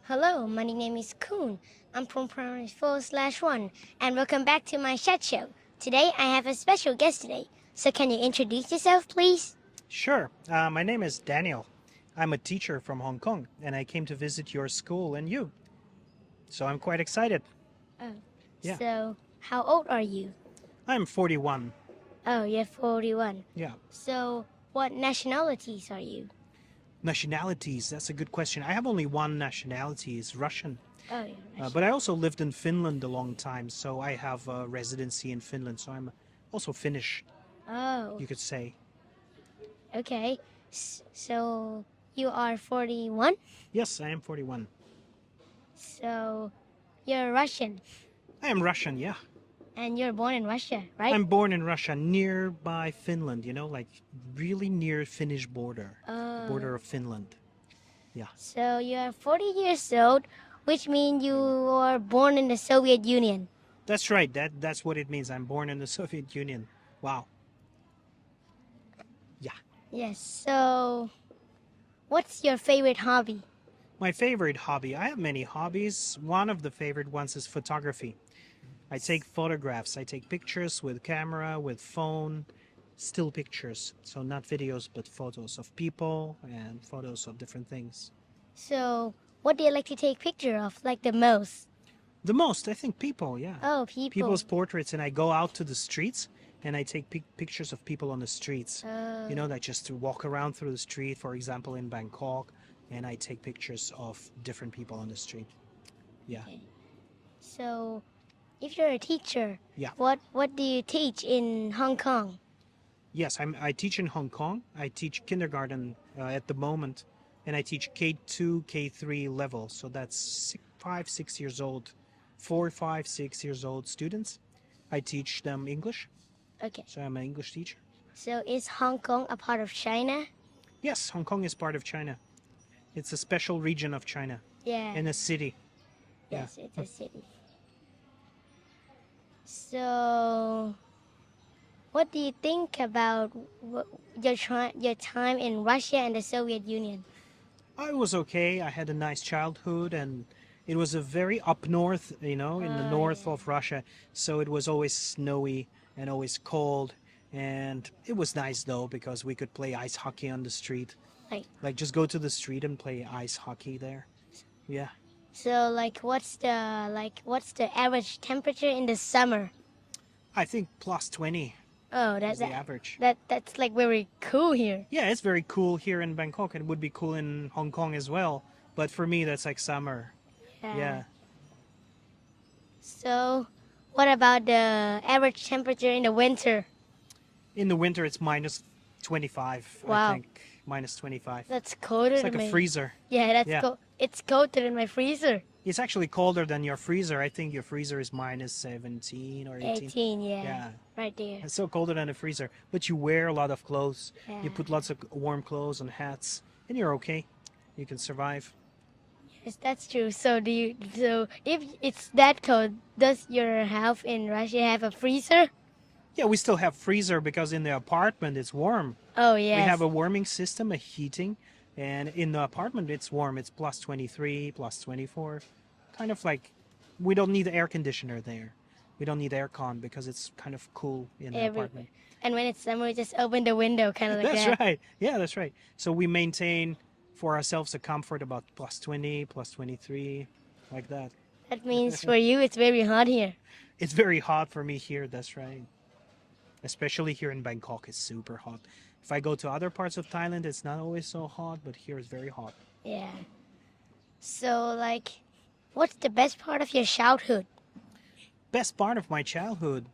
Hello, my name is Koon. I'm from Primary 4/1, and welcome back to my chat show. Today I have a special guest today. So can you introduce yourself, please? Sure. My name is Daniel. I'm a teacher from Hong Kong, and I came to visit your school and you. So I'm quite excited. Oh, Yeah. so how old are you? I'm 41. Oh, you're 41. Yeah. So what nationalities are you? Nationalities, that's a good question. I have only one nationality, it's Russian. Oh, you're Russian. But I also lived in Finland a long time, so I have a residency in Finland. So I'm also Finnish, Oh, you could say. okay. So you are 41? Yes, I am 41. So you're Russian, I am Russian, yeah. and you're born in Russia, right? I'm born in Russia, nearby Finland, like really near Finnish border, the border Oh. of Finland. Yeah. So you are 40 years old, which means you were born in the Soviet Union. That's right. That's what it means. I'm born in the Soviet Union. Wow. Yeah. Yes. So what's your favorite hobby? My favorite hobby. I have many hobbies. One of the favorite ones is photography. I take photographs. I take pictures with camera, with phone, still pictures. So not videos, but photos of people and photos of different things. So what do you like to take picture of, like the most? The most, I think, people. Yeah. Oh, people. People's portraits, and I go out to the streets and I take pictures of people on the streets. That just to walk around through the street, for example, in Bangkok, and I take pictures of different people on the street. Yeah. Okay. So if you're a teacher, Yeah. what do you teach in Hong Kong? Yes, I teach in Hong Kong. I teach kindergarten at the moment, and I teach K2, K3 level. So that's 5, 6 years old, 4, 5, 6 years old students. I teach them English. Okay. So I'm an English teacher. So is Hong Kong a part of China? Yes, Hong Kong is part of China. It's a special region of China Yeah. and a city. Yes, it's a city. So what do you think about your time in Russia and the Soviet Union? I was okay. I had a nice childhood, and it was a very up north, in the north Yeah. of Russia. So it was always snowy and always cold. And it was nice though because we could play ice hockey on the street. Like just go to the street and play ice hockey there. Yeah. So what's the average temperature in the summer? I think plus 20 Oh, is the average. that's like very cool here. Yeah, it's very cool here in Bangkok. It would be cool in Hong Kong as well. But for me, that's like summer. Yeah. So what about the average temperature in the winter? In the winter, it's minus 25, Wow. I think. Minus 25. That's colder It's than like a my freezer. Yeah, that's Yeah. It's colder than my freezer. It's actually colder than your freezer. I think your freezer is minus 17 or 18. 18, yeah. Yeah. Right there. It's so colder than a freezer. But you wear a lot of clothes. Yeah. You put lots of warm clothes and hats, and you're okay. You can survive. Yes, that's true. So if it's that cold, does your house in Russia have a freezer? Yeah, we still have freezer because in the apartment it's warm. Oh, yes. We have a warming system, a heating, and in the apartment it's warm. It's plus 23, plus 24. Kind of like we don't need air conditioner there. We don't need aircon because it's kind of cool in the apartment. And when it's summer, just open the window, kind of like that. That's right. Yeah, that's right. So we maintain for ourselves a comfort about plus 20, plus 23, like that. That means for you, it's very hot here. It's very hot for me here, that's right. Especially here in Bangkok, it's super hot. If I go to other parts of Thailand, it's not always so hot, but here it's very hot. Yeah. So, what's the best part of your childhood? Best part of my childhood?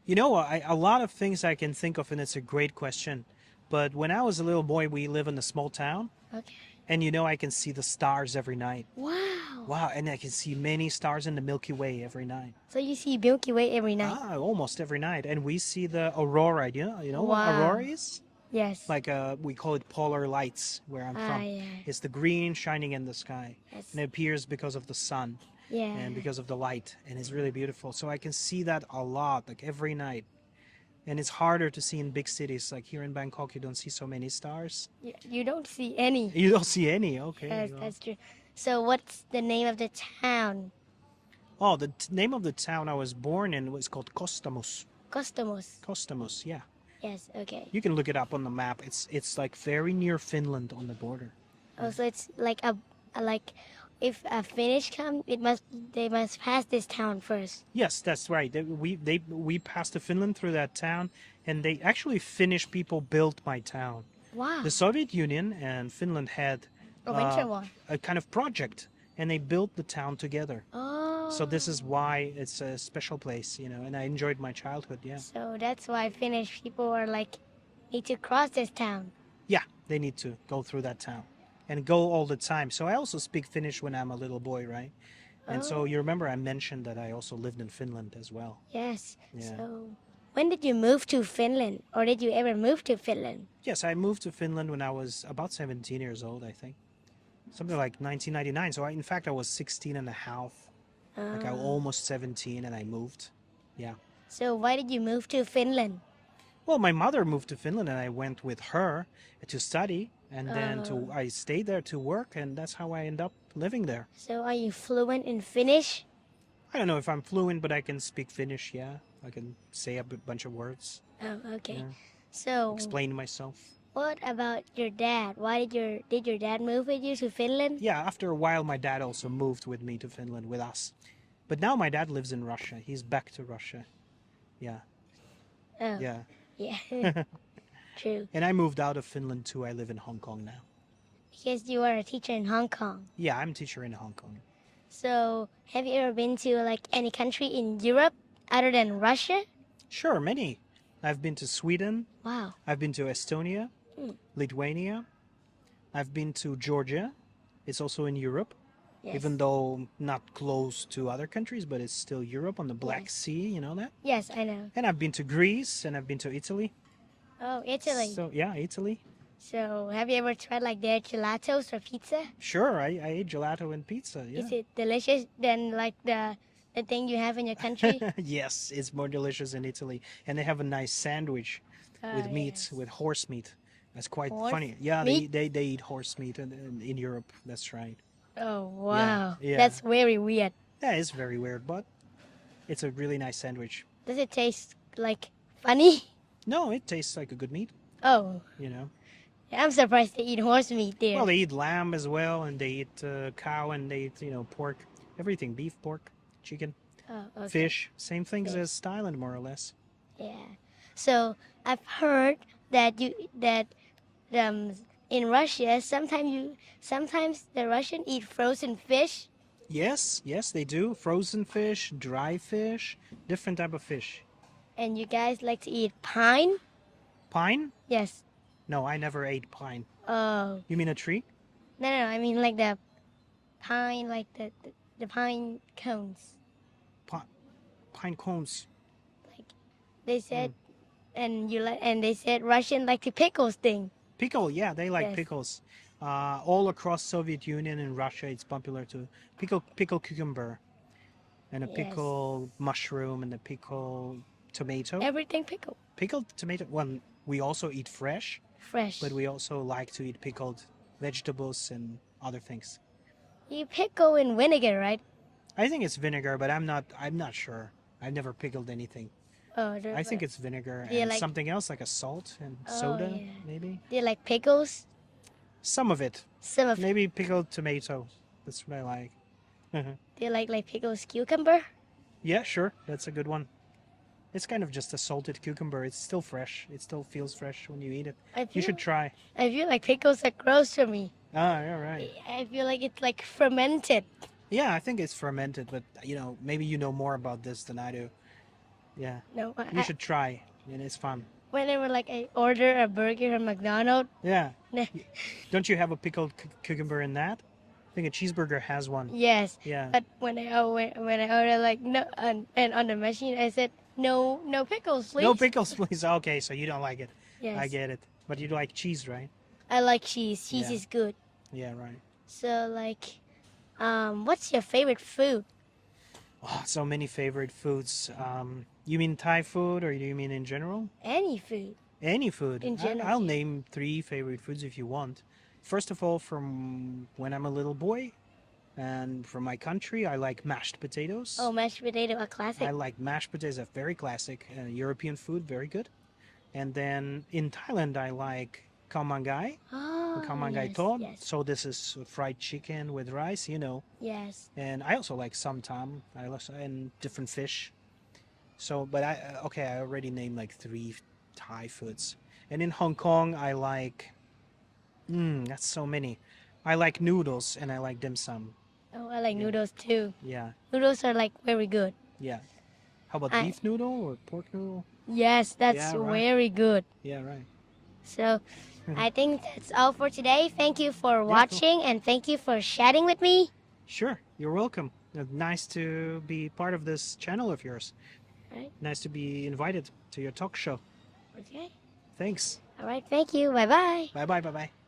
A lot of things I can think of, and it's a great question. But when I was a little boy, we live in a small town. Okay. And I can see the stars every night. Wow. Wow, and I can see many stars in the Milky Way every night. So you see Milky Way every night? Almost every night. And we see the aurora. You know what Wow. aurora is? Yes. Like we call it polar lights where I'm from. Yeah. It's the green shining in the sky. Yes. And it appears because of the sun Yeah. and because of the light. And it's really beautiful. So I can see that a lot, like every night. And it's harder to see in big cities. Like here in Bangkok, you don't see so many stars. You don't see any. You don't see any, okay. Yes, well. that's true. So what's the name of the town? Oh, the name of the town I was born in was called Kostamus. Costumos. Kostamus, yeah. Yes, okay. You can look it up on the map. It's like very near Finland on the border. Oh, so it's like like if a Finnish come, they must pass this town first. Yes, that's right. We passed to Finland through that town, and they actually Finnish people built my town. Wow. The Soviet Union and Finland had A uh, winter one. a kind of project, and they built the town together. Oh. So this is why it's a special place, and I enjoyed my childhood. Yeah, So that's why Finnish people are like need to cross this town. yeah, they need to go through that town, and go all the time. So I also speak Finnish when I'm a little boy, right? And so Oh. you remember I mentioned that I also lived in Finland as well. Yes. Yeah. So when did you move to Finland, or did you ever move to Finland? Yes, I moved to Finland when I was about 17 years old, I think. Something like 1999. So in fact, I was 16 and a half. Like I was almost 17 and I moved. Yeah. So why did you move to Finland? Well, my mother moved to Finland and I went with her to study. And then Oh. I stayed there to work. And that's how I end up living there. So are you fluent in Finnish? I don't know if I'm fluent, but I can speak Finnish. Yeah. I can say a bunch of words, Oh, okay. Yeah. So explain myself. what about your dad? Why did your dad move with you to Finland? Yeah, after a while, my dad also moved with me to Finland with us. But now my dad lives in Russia. He's back to Russia. Yeah, Oh, yeah. yeah. True. And I moved out of Finland too. I live in Hong Kong now. Because you are a teacher in Hong Kong. Yeah, I'm a teacher in Hong Kong. So have you ever been to like any country in Europe other than Russia? Sure, many. I've been to Sweden. Wow. I've been to Estonia, Lithuania. I've been to Georgia. It's also in Europe, Yes. even though not close to other countries, but it's still Europe on the Black Yes. Sea. You know that? Yes, I know. And I've been to Greece and I've been to Italy. Oh, Italy. So yeah, Italy. So have you ever tried like their gelatos or pizza? Sure, I ate gelato and pizza. Yeah. Is it delicious than like the thing you have in your country? Yes, it's more delicious in Italy, and they have a nice sandwich with Oh, meat, yes. with horse meat. That's quite Horse funny. Yeah, meat? they eat horse meat in Europe. That's right. Oh wow. yeah. That's very weird. That is very weird, but it's a really nice sandwich. Does it taste like funny? No, it tastes like a good meat. Oh, You know. I'm surprised they eat horse meat there. Well, they eat lamb as well, and they eat cow, and they eat pork, everything, beef, pork, chicken, oh, okay. fish, same things Fish. as Thailand, more or less. Yeah. So I've heard that in Russia sometimes the Russian eat frozen fish. Yes, yes, they do. Frozen fish, dry fish, different type of fish. And you guys like to eat pine? Pine? Yes. No, I never ate pine. Oh. You mean a tree? No, I mean like the pine, like the pine cones. Pine cones. Like they said, and they said Russian like the pickles thing. Pickle, yeah, they like Yes. pickles. All across Soviet Union and Russia, it's popular to pickle cucumber, and a Yes. pickle mushroom, and a pickle tomato. Everything pickle, Pickled tomato. Well, we also eat fresh, fresh. but we also like to eat pickled vegetables and other things. You pickle in vinegar, right? I think it's vinegar, but I'm not sure. I've never pickled anything. Oh, I think it's vinegar Do you and like- something else like a salt and Oh, soda, yeah. maybe. Do you like pickles? Some of it. Some of Maybe pickled tomato. That's what I like. Do you like pickles cucumber? Yeah, sure. That's a good one. It's kind of just a salted cucumber. It's still fresh. It still feels fresh when you eat it. I You feel, should try. I feel like pickles are gross to me. Ah, all right. I feel like it's like fermented. Yeah, I think it's fermented, but maybe you know more about this than I do. Yeah. No, You should try. And it's fun. whenever like I order a burger from McDonald's, Yeah. nah, Don't you have a pickled cucumber in that? I think a cheeseburger has one. yes. Yeah. But when I order like no, and on the machine I said no pickles, please. No pickles, please. Okay, so you don't like it. Yes. I get it. But you like cheese, right? I like cheese. Cheese Yeah. is good. Yeah, right. So like, what's your favorite food? Oh, so many favorite foods. You mean Thai food or do you mean in general? Any food. Any food. In general, I'll yeah. name 3 favorite foods if you want. First of all, from when I'm a little boy, And from my country, I like mashed potatoes. Oh, mashed potato, a I classic. like mashed potatoes, a very classic European food, very good. And then in Thailand, I like khao man gai, Oh, khao man gai yes, to. yes, So this is fried chicken with rice, you know. yes. And I also like sam tam. I also and different fish. So, but okay, I already named like three Thai foods. And in Hong Kong, I like that's so many. I like noodles and I like dim sum. Oh, I like Yeah, noodles too. yeah, Noodles are like very good. yeah. How about I beef noodle or pork noodle? Yes, that's Yeah, right. very good. Yeah, right. So I think that's all for today. Thank you for Yeah, cool. watching and thank you for chatting with me. Sure, you're welcome. Nice to be part of this channel of yours. Right? Nice to be invited to your talk show. Okay. Thanks. All right. Thank you. Bye bye. Bye bye. Bye bye.